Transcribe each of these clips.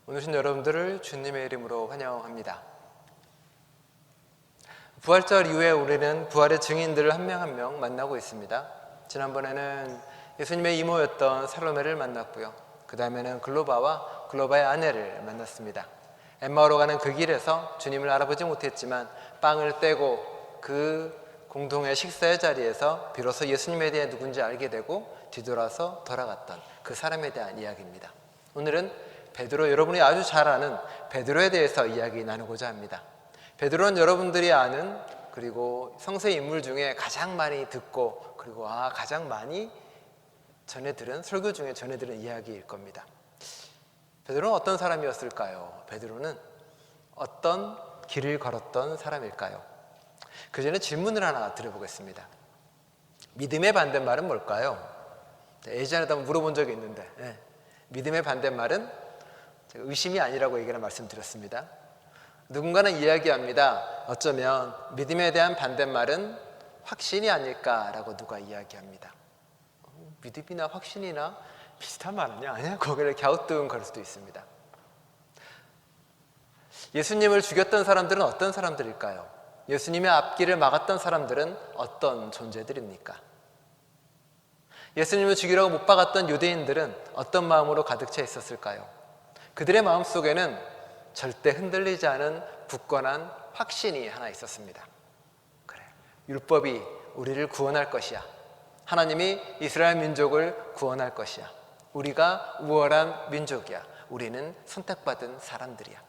오늘 오신 여러분들을 주님의 이름으로 환영합니다. 부활절 이후에 우리는 부활의 증인들을 한 명 한 명 만나고 있습니다. 지난번에는 예수님의 이모였던 살로메를 만났고요. 그 다음에는 글로바와 글로바의 아내를 만났습니다. 엠마오로 가는 그 길에서 주님을 알아보지 못했지만 빵을 떼고 그 공동의 식사의 자리에서 비로소 예수님에 대해 누군지 알게 되고 뒤돌아서 돌아갔던 그 사람에 대한 이야기입니다. 오늘은 베드로, 여러분이 아주 잘 아는 베드로에 대해서 이야기 나누고자 합니다. 베드로는 여러분들이 아는 그리고 성서 인물 중에 가장 많이 듣고 그리고 가장 많이 전해 들은, 설교 중에 전해 들은 이야기일 겁니다. 베드로는 어떤 사람이었을까요? 베드로는 어떤 길을 걸었던 사람일까요? 그 전에 질문을 하나 드려보겠습니다. 믿음의 반대말은 뭘까요? 예전에도 한번 물어본 적이 있는데 믿음의 반대말은 제가 의심이 아니라고 얘기를 말씀드렸습니다. 누군가는 이야기합니다. 어쩌면 믿음에 대한 반대말은 확신이 아닐까라고 누가 이야기합니다. 믿음이나 확신이나 비슷한 말 아니야? 아니야? 거기를 갸우뚱거릴 수도 있습니다. 예수님을 죽였던 사람들은 어떤 사람들일까요? 예수님의 앞길을 막았던 사람들은 어떤 존재들입니까? 예수님을 죽이려고 못 박았던 유대인들은 어떤 마음으로 가득 차 있었을까요? 그들의 마음속에는 절대 흔들리지 않은 굳건한 확신이 하나 있었습니다. 그래, 율법이 우리를 구원할 것이야. 하나님이 이스라엘 민족을 구원할 것이야. 우리가 우월한 민족이야. 우리는 선택받은 사람들이야.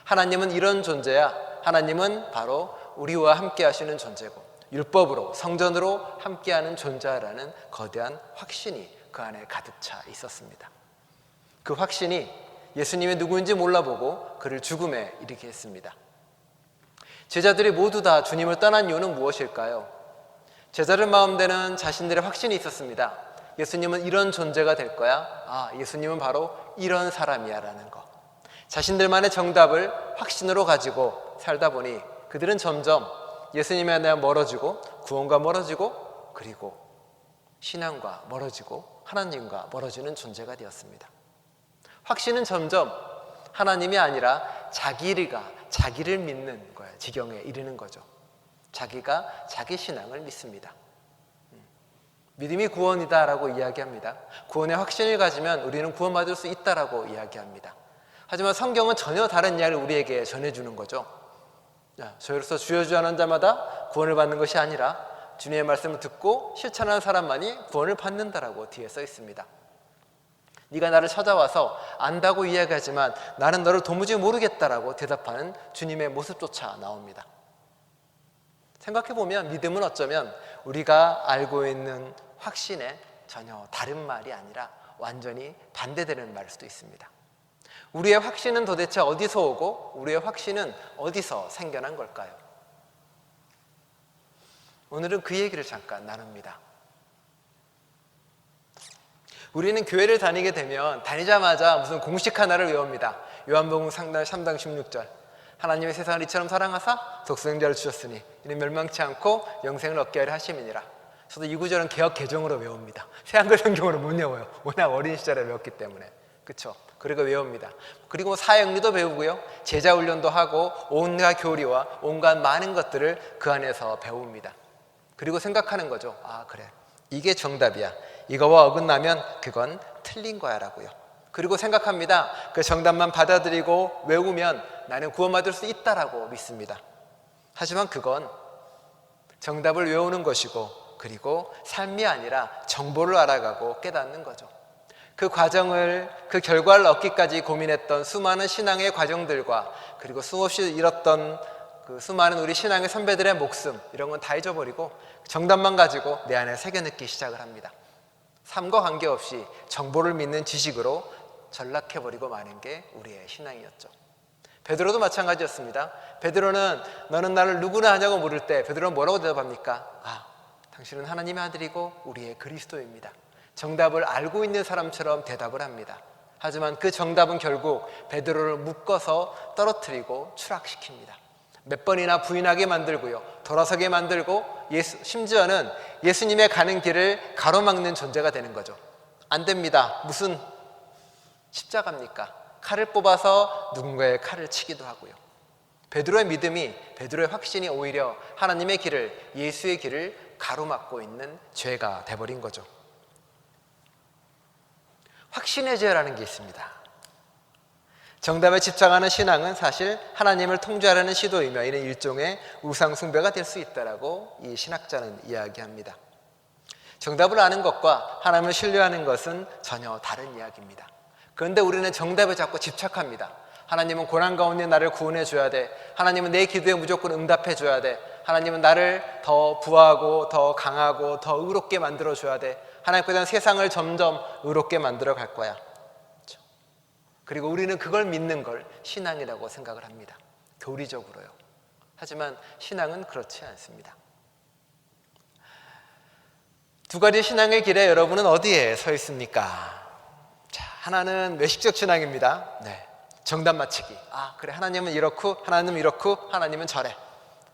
하나님은 이런 존재야. 하나님은 바로 우리와 함께 하시는 존재고 율법으로, 성전으로 함께하는 존재라는 거대한 확신이 그 안에 가득 차 있었습니다. 그 확신이 예수님이 누구인지 몰라보고 그를 죽음에 이르게 했습니다. 제자들이 모두 다 주님을 떠난 이유는 무엇일까요? 제자들 마음대는 자신들의 확신이 있었습니다. 예수님은 이런 존재가 될 거야. 예수님은 바로 이런 사람이야 라는 거. 자신들만의 정답을 확신으로 가지고 살다 보니 그들은 점점 예수님에 대한 멀어지고 구원과 멀어지고 그리고 신앙과 멀어지고 하나님과 멀어지는 존재가 되었습니다. 확신은 점점 하나님이 아니라 자기를 믿는 거예요. 지경에 이르는 거죠. 자기가 자기 신앙을 믿습니다. 믿음이 구원이다라고 이야기합니다. 구원의 확신을 가지면 우리는 구원받을 수 있다라고 이야기합니다. 하지만 성경은 전혀 다른 이야기를 우리에게 전해주는 거죠. 저희로서 주여 주여 하는 자마다 구원을 받는 것이 아니라 주님의 말씀을 듣고 실천하는 사람만이 구원을 받는다라고 뒤에 써 있습니다. 네가 나를 찾아와서 안다고 이야기하지만 나는 너를 도무지 모르겠다라고 대답하는 주님의 모습조차 나옵니다. 생각해보면 믿음은 어쩌면 우리가 알고 있는 확신에 전혀 다른 말이 아니라 완전히 반대되는 말일 수도 있습니다. 우리의 확신은 도대체 어디서 오고 우리의 확신은 어디서 생겨난 걸까요? 오늘은 그 얘기를 잠깐 나눕니다. 우리는 교회를 다니게 되면 다니자마자 무슨 공식 하나를 외웁니다. 요한복음 3장 16절 하나님의 세상을 이처럼 사랑하사 독생자를 주셨으니 이는 멸망치 않고 영생을 얻게 하려 하심이니라. 저도 이 구절은 개역 개정으로 외웁니다. 새한글 성경으로 못 외워요. 워낙 어린 시절에 외웠기 때문에. 그렇죠? 그리고 외웁니다. 그리고 사역리도 배우고요. 제자훈련도 하고 온갖 교리와 온갖 많은 것들을 그 안에서 배웁니다. 그리고 생각하는 거죠. 그래. 이게 정답이야. 이거와 어긋나면 그건 틀린 거야 라고요. 그리고 생각합니다. 그 정답만 받아들이고 외우면 나는 구원받을 수 있다라고 믿습니다. 하지만 그건 정답을 외우는 것이고 그리고 삶이 아니라 정보를 알아가고 깨닫는 거죠. 그 과정을, 그 결과를 얻기까지 고민했던 수많은 신앙의 과정들과 그리고 수없이 잃었던 그 수많은 우리 신앙의 선배들의 목숨, 이런 건 다 잊어버리고 정답만 가지고 내 안에 새겨넣기 시작을 합니다. 삶과 관계없이 정보를 믿는 지식으로 전락해버리고 마는 게 우리의 신앙이었죠. 베드로도 마찬가지였습니다. 베드로는 너는 나를 누구나 하냐고 물을 때 베드로는 뭐라고 대답합니까? 당신은 하나님의 아들이고 우리의 그리스도입니다. 정답을 알고 있는 사람처럼 대답을 합니다. 하지만 그 정답은 결국 베드로를 묶어서 떨어뜨리고 추락시킵니다. 몇 번이나 부인하게 만들고요, 돌아서게 만들고 심지어는 예수님의 가는 길을 가로막는 존재가 되는 거죠. 안 됩니다. 무슨 십자가입니까? 칼을 뽑아서 누군가의 칼을 치기도 하고요. 베드로의 믿음이, 베드로의 확신이 오히려 하나님의 길을, 예수의 길을 가로막고 있는 죄가 돼버린 거죠. 확신의 죄라는 게 있습니다. 정답에 집착하는 신앙은 사실 하나님을 통제하려는 시도이며 이는 일종의 우상 숭배가 될 수 있다라고 이 신학자는 이야기합니다. 정답을 아는 것과 하나님을 신뢰하는 것은 전혀 다른 이야기입니다. 그런데 우리는 정답에 자꾸 집착합니다. 하나님은 고난 가운데 나를 구원해 줘야 돼. 하나님은 내 기도에 무조건 응답해 줘야 돼. 하나님은 나를 더 부하고 더 강하고 더 의롭게 만들어 줘야 돼. 하나님께서는 세상을 점점 의롭게 만들어 갈 거야. 그리고 우리는 그걸 믿는 걸 신앙이라고 생각을 합니다. 교리적으로요. 하지만 신앙은 그렇지 않습니다. 두 가지 신앙의 길에 여러분은 어디에 서 있습니까? 자, 하나는 외식적 신앙입니다. 네. 정답 맞히기. 아, 그래. 하나님은 이렇고, 하나님은 이렇고, 하나님은 저래.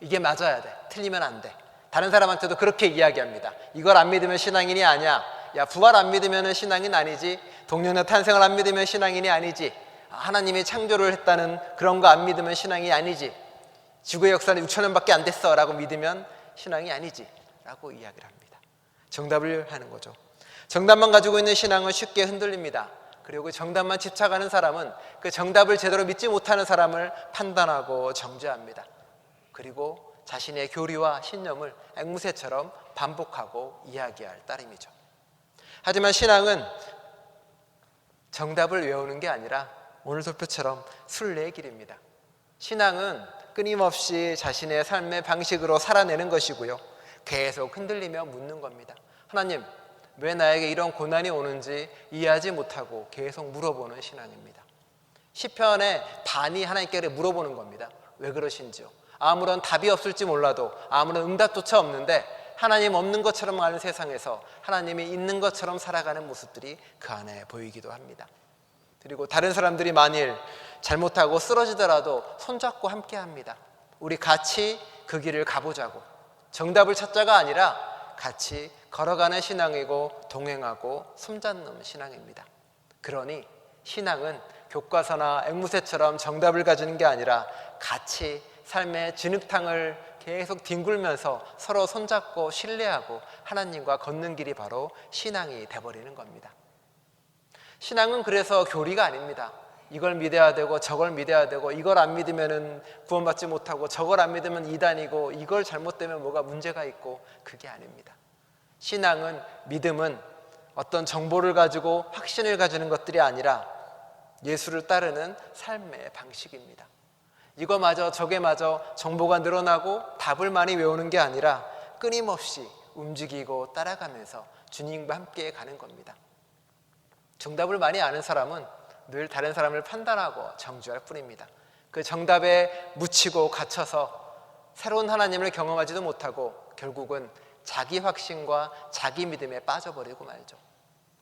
이게 맞아야 돼. 틀리면 안 돼. 다른 사람한테도 그렇게 이야기합니다. 이걸 안 믿으면 신앙인이 아니야. 야, 부활 안 믿으면 신앙인 아니지. 동년의 탄생을 안 믿으면 신앙인이 아니지. 하나님이 창조를 했다는 그런 거 안 믿으면 신앙이 아니지. 지구의 역사는 6,000년밖에 안 됐어 라고 믿으면 신앙이 아니지 라고 이야기를 합니다. 정답을 하는 거죠. 정답만 가지고 있는 신앙은 쉽게 흔들립니다. 그리고 그 정답만 집착하는 사람은 그 정답을 제대로 믿지 못하는 사람을 판단하고 정죄합니다. 그리고 자신의 교리와 신념을 앵무새처럼 반복하고 이야기할 따름이죠. 하지만 신앙은 정답을 외우는 게 아니라 오늘 도표처럼 순례의 길입니다. 신앙은 끊임없이 자신의 삶의 방식으로 살아내는 것이고요. 계속 흔들리며 묻는 겁니다. 하나님, 왜 나에게 이런 고난이 오는지 이해하지 못하고 계속 물어보는 신앙입니다. 시편의 반이 하나님께 물어보는 겁니다. 왜 그러신지요? 아무런 답이 없을지 몰라도, 아무런 응답조차 없는데 하나님 없는 것처럼 아는 세상에서 하나님이 있는 것처럼 살아가는 모습들이 그 안에 보이기도 합니다. 그리고 다른 사람들이 만일 잘못하고 쓰러지더라도 손잡고 함께 합니다. 우리 같이 그 길을 가보자고. 정답을 찾자가 아니라 같이 걸어가는 신앙이고 동행하고 손잡는 신앙입니다. 그러니 신앙은 교과서나 앵무새처럼 정답을 가지는 게 아니라 같이 삶의 진흙탕을 계속 뒹굴면서 서로 손잡고 신뢰하고 하나님과 걷는 길이 바로 신앙이 돼버리는 겁니다. 신앙은 그래서 교리가 아닙니다. 이걸 믿어야 되고 저걸 믿어야 되고 이걸 안 믿으면 구원받지 못하고 저걸 안 믿으면 이단이고 이걸 잘못되면 뭐가 문제가 있고 그게 아닙니다. 신앙은, 믿음은 어떤 정보를 가지고 확신을 가지는 것들이 아니라 예수를 따르는 삶의 방식입니다. 이거마저 저게마저 정보가 늘어나고 답을 많이 외우는 게 아니라 끊임없이 움직이고 따라가면서 주님과 함께 가는 겁니다. 정답을 많이 아는 사람은 늘 다른 사람을 판단하고 정죄할 뿐입니다. 그 정답에 묻히고 갇혀서 새로운 하나님을 경험하지도 못하고 결국은 자기 확신과 자기 믿음에 빠져버리고 말죠.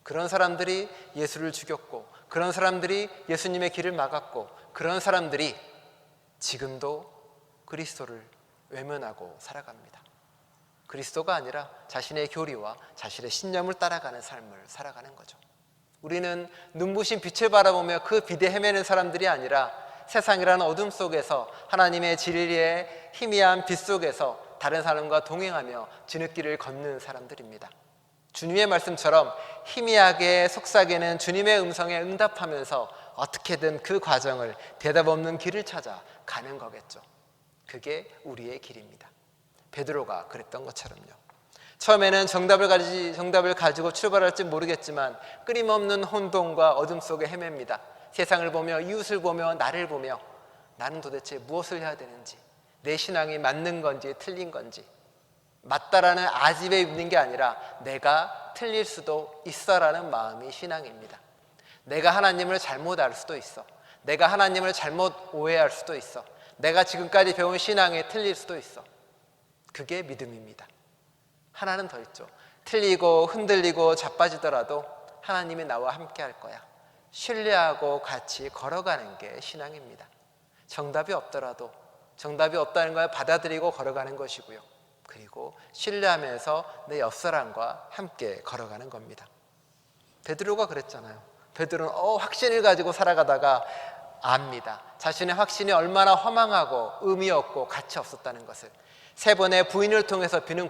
그런 사람들이 예수를 죽였고, 그런 사람들이 예수님의 길을 막았고, 그런 사람들이 지금도 그리스도를 외면하고 살아갑니다. 그리스도가 아니라 자신의 교리와 자신의 신념을 따라가는 삶을 살아가는 거죠. 우리는 눈부신 빛을 바라보며 그 빛에 헤매는 사람들이 아니라 세상이라는 어둠 속에서 하나님의 진리의 희미한 빛 속에서 다른 사람과 동행하며 진흙길을 걷는 사람들입니다. 주님의 말씀처럼 희미하게 속삭이는 주님의 음성에 응답하면서 어떻게든 그 과정을 대답 없는 길을 찾아 가는 거겠죠. 그게 우리의 길입니다. 베드로가 그랬던 것처럼요. 처음에는 정답을 가지고 출발할지 모르겠지만 끊임없는 혼돈과 어둠 속에 헤맵니다. 세상을 보며, 이웃을 보며, 나를 보며 나는 도대체 무엇을 해야 되는지, 내 신앙이 맞는 건지 틀린 건지, 맞다라는 아집에 있는 게 아니라 내가 틀릴 수도 있어라는 마음이 신앙입니다. 내가 하나님을 잘못 알 수도 있어. 내가 하나님을 잘못 오해할 수도 있어. 내가 지금까지 배운 신앙에 틀릴 수도 있어. 그게 믿음입니다. 하나는 더 있죠. 틀리고 흔들리고 자빠지더라도 하나님이 나와 함께 할 거야. 신뢰하고 같이 걸어가는 게 신앙입니다. 정답이 없더라도 정답이 없다는 걸 받아들이고 걸어가는 것이고요. 그리고 신뢰하면서 내 옆사람과 함께 걸어가는 겁니다. 베드로가 그랬잖아요. 베드로는 확신을 가지고 살아가다가 압니다. 자신의 확신이 얼마나 허망하고 의미 없고 가치 없었다는 것을. 세 번의 부인을 통해서 비는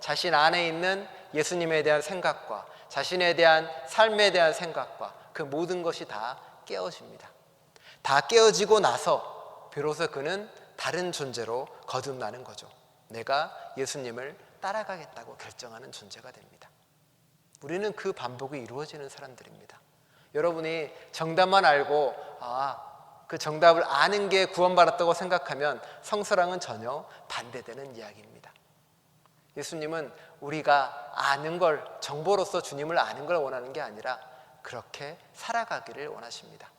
자신 안에 있는 예수님에 대한 생각과 자신에 대한 삶에 대한 생각과 그 모든 것이 다 깨어집니다. 다 깨어지고 나서 비로소 그는 다른 존재로 거듭나는 거죠. 내가 예수님을 따라가겠다고 결정하는 존재가 됩니다. 우리는 그 반복이 이루어지는 사람들입니다. 여러분이 정답만 알고 그 정답을 아는 게 구원받았다고 생각하면 성서랑은 전혀 반대되는 이야기입니다. 예수님은 우리가 아는 걸, 정보로서 주님을 아는 걸 원하는 게 아니라 그렇게 살아가기를 원하십니다.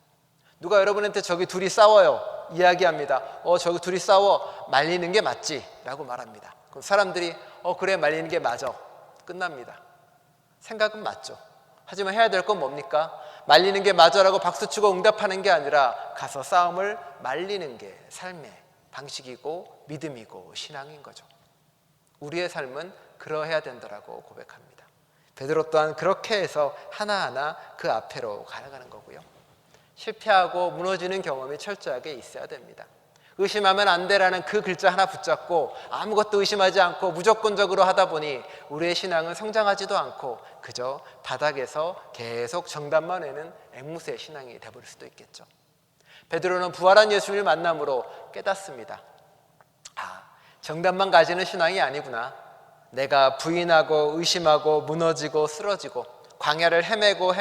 누가 여러분한테 저기 둘이 싸워요 이야기합니다. 저기 둘이 싸워, 말리는 게 맞지? 라고 말합니다. 그럼 사람들이 그래, 말리는 게 맞아. 끝납니다. 생각은 맞죠. 하지만 해야 될 건 뭡니까? 말리는 게 맞아라고 박수치고 응답하는 게 아니라 가서 싸움을 말리는 게 삶의 방식이고 믿음이고 신앙인 거죠. 우리의 삶은 그러해야 된다라고 고백합니다. 베드로 또한 그렇게 해서 하나하나 그 앞에로 가려가는 거고요. 실패하고 무너지는 경험이 철저하게 있어야 됩니다. 의심하면 안 돼라는 그 글자 하나 붙잡고 아무것도 의심하지 않고 무조건적으로 하다 보니 우리의 신앙은 성장하지도 않고 그저 바닥에서 계속 정답만 외는 앵무새 신앙이 되어버릴 수도 있겠죠. 베드로는 부활한 예수를 만남으로 깨닫습니다. 정답만 가지는 신앙이 아니구나. 내가 부인하고 의심하고 무너지고 쓰러지고 광야를 헤매고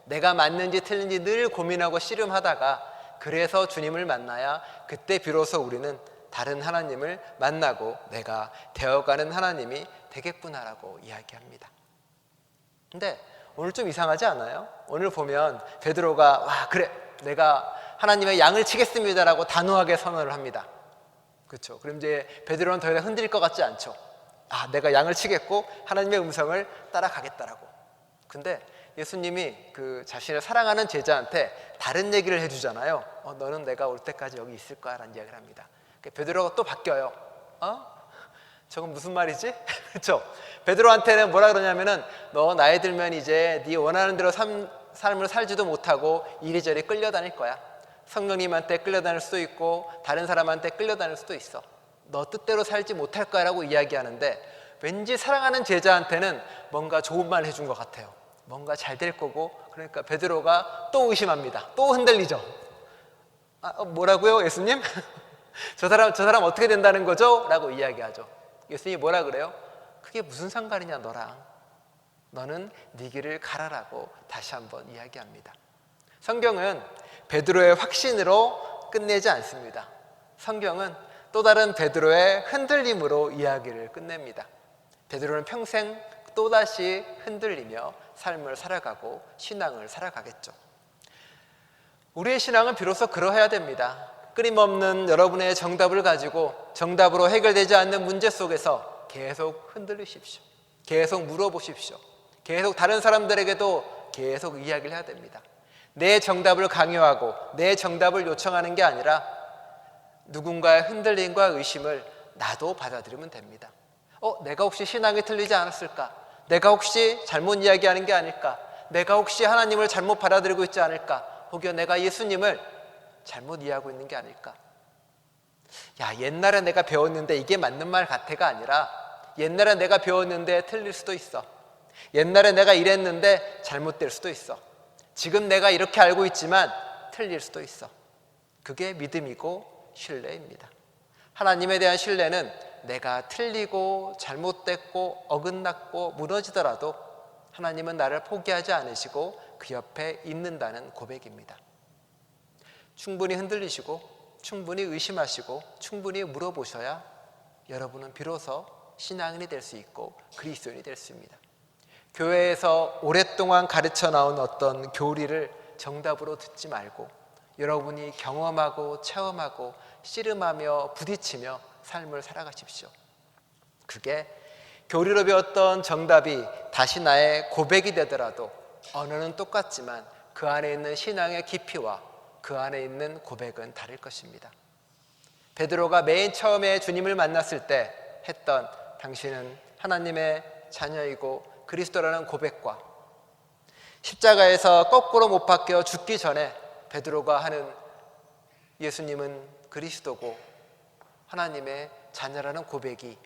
내가 맞는지 틀린지 늘 고민하고 씨름하다가 그래서 주님을 만나야 그때 비로소 우리는 다른 하나님을 만나고 내가 되어가는 하나님이 되겠구나라고 이야기합니다. 근데 오늘 좀 이상하지 않아요? 오늘 보면 베드로가 그래, 내가 하나님의 양을 치겠습니다라고 단호하게 선언을 합니다. 그렇죠? 그럼 이제 베드로는 더 이상 흔들릴 것 같지 않죠? 내가 양을 치겠고 하나님의 음성을 따라가겠다라고. 근데 예수님이 그 자신을 사랑하는 제자한테 다른 얘기를 해주잖아요. 너는 내가 올 때까지 여기 있을 거야 라는 이야기를 합니다. 베드로가 또 바뀌어요. 저건 무슨 말이지? 그렇죠? 베드로한테는 뭐라 그러냐면은 너 나이 들면 이제 네 원하는 대로 삶을 살지도 못하고 이리저리 끌려다닐 거야. 성령님한테 끌려다닐 수도 있고 다른 사람한테 끌려다닐 수도 있어. 너 뜻대로 살지 못할 거야 라고 이야기하는데 왠지 사랑하는 제자한테는 뭔가 좋은 말 해준 것 같아요. 뭔가 잘 될 거고. 그러니까 베드로가 또 의심합니다. 또 흔들리죠. 뭐라고요 예수님? 저 사람 어떻게 된다는 거죠? 라고 이야기하죠. 예수님이 뭐라 그래요? 그게 무슨 상관이냐 너랑. 너는 네 길을 가라라고 다시 한번 이야기합니다. 성경은 베드로의 확신으로 끝내지 않습니다. 성경은 또 다른 베드로의 흔들림으로 이야기를 끝냅니다. 베드로는 평생 또다시 흔들리며 삶을 살아가고 신앙을 살아가겠죠. 우리의 신앙은 비로소 그러해야 됩니다. 끊임없는 여러분의 정답을 가지고 정답으로 해결되지 않는 문제 속에서 계속 흔들리십시오. 계속 물어보십시오. 계속 다른 사람들에게도 계속 이야기를 해야 됩니다. 내 정답을 강요하고 내 정답을 요청하는 게 아니라 누군가의 흔들림과 의심을 나도 받아들이면 됩니다. 내가 혹시 신앙이 틀리지 않았을까? 내가 혹시 잘못 이야기하는 게 아닐까? 내가 혹시 하나님을 잘못 받아들이고 있지 않을까? 혹여 내가 예수님을 잘못 이해하고 있는 게 아닐까? 옛날에 내가 배웠는데 이게 맞는 말 같아가 아니라 옛날에 내가 배웠는데 틀릴 수도 있어. 옛날에 내가 이랬는데 잘못될 수도 있어. 지금 내가 이렇게 알고 있지만 틀릴 수도 있어. 그게 믿음이고 신뢰입니다. 하나님에 대한 신뢰는 내가 틀리고 잘못됐고 어긋났고 무너지더라도 하나님은 나를 포기하지 않으시고 그 옆에 있는다는 고백입니다. 충분히 흔들리시고 충분히 의심하시고 충분히 물어보셔야 여러분은 비로소 신앙인이 될 수 있고 그리스도인이 될 수 있습니다. 교회에서 오랫동안 가르쳐 나온 어떤 교리를 정답으로 듣지 말고 여러분이 경험하고 체험하고 씨름하며 부딪히며 삶을 살아가십시오. 그게 교리로 배웠던 정답이 다시 나의 고백이 되더라도 언어는 똑같지만 그 안에 있는 신앙의 깊이와 그 안에 있는 고백은 다를 것입니다. 베드로가 맨 처음에 주님을 만났을 때 했던 당신은 하나님의 자녀이고 그리스도라는 고백과 십자가에서 거꾸로 못 박혀 죽기 전에 베드로가 하는 예수님은 그리스도고 하나님의 자녀라는 고백이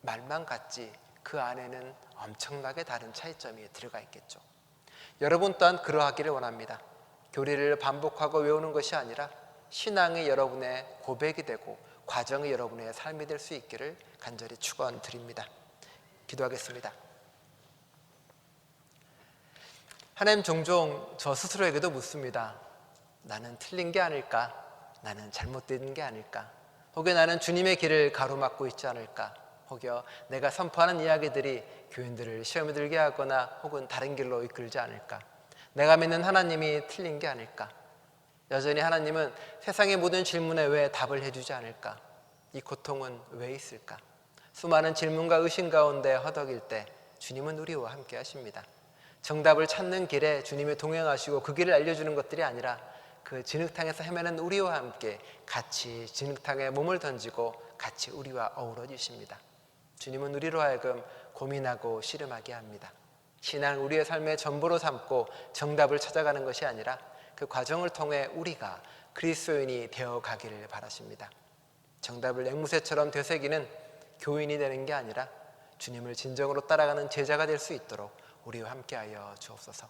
말만 같지 그 안에는 엄청나게 다른 차이점이 들어가 있겠죠. 여러분 또한 그러하기를 원합니다. 교리를 반복하고 외우는 것이 아니라 신앙이 여러분의 고백이 되고 과정이 여러분의 삶이 될 수 있기를 간절히 축원드립니다. 기도하겠습니다. 하나님, 종종 저 스스로에게도 묻습니다. 나는 틀린 게 아닐까? 나는 잘못된 게 아닐까? 혹여 나는 주님의 길을 가로막고 있지 않을까? 혹여 내가 선포하는 이야기들이 교인들을 시험에 들게 하거나 혹은 다른 길로 이끌지 않을까? 내가 믿는 하나님이 틀린 게 아닐까? 여전히 하나님은 세상의 모든 질문에 왜 답을 해주지 않을까? 이 고통은 왜 있을까? 수많은 질문과 의심 가운데 허덕일 때 주님은 우리와 함께 하십니다. 정답을 찾는 길에 주님이 동행하시고 그 길을 알려주는 것들이 아니라 그 진흙탕에서 헤매는 우리와 함께 같이 진흙탕에 몸을 던지고 같이 우리와 어우러 주십니다. 주님은 우리로 하여금 고민하고 씨름하게 합니다. 신앙을 우리의 삶의 전부로 삼고 정답을 찾아가는 것이 아니라 그 과정을 통해 우리가 그리스도인이 되어가기를 바라십니다. 정답을 앵무새처럼 되새기는 교인이 되는 게 아니라 주님을 진정으로 따라가는 제자가 될 수 있도록 우리와 함께하여 주옵소서.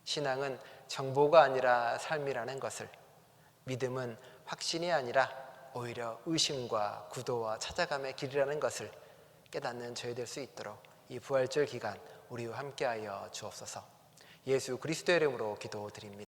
신앙은 정보가 아니라 삶이라는 것을, 믿음은 확신이 아니라 오히려 의심과 구도와 찾아감의 길이라는 것을 깨닫는 저희 될 수 있도록 이 부활절 기간 우리와 함께하여 주옵소서. 예수 그리스도의 이름으로 기도드립니다.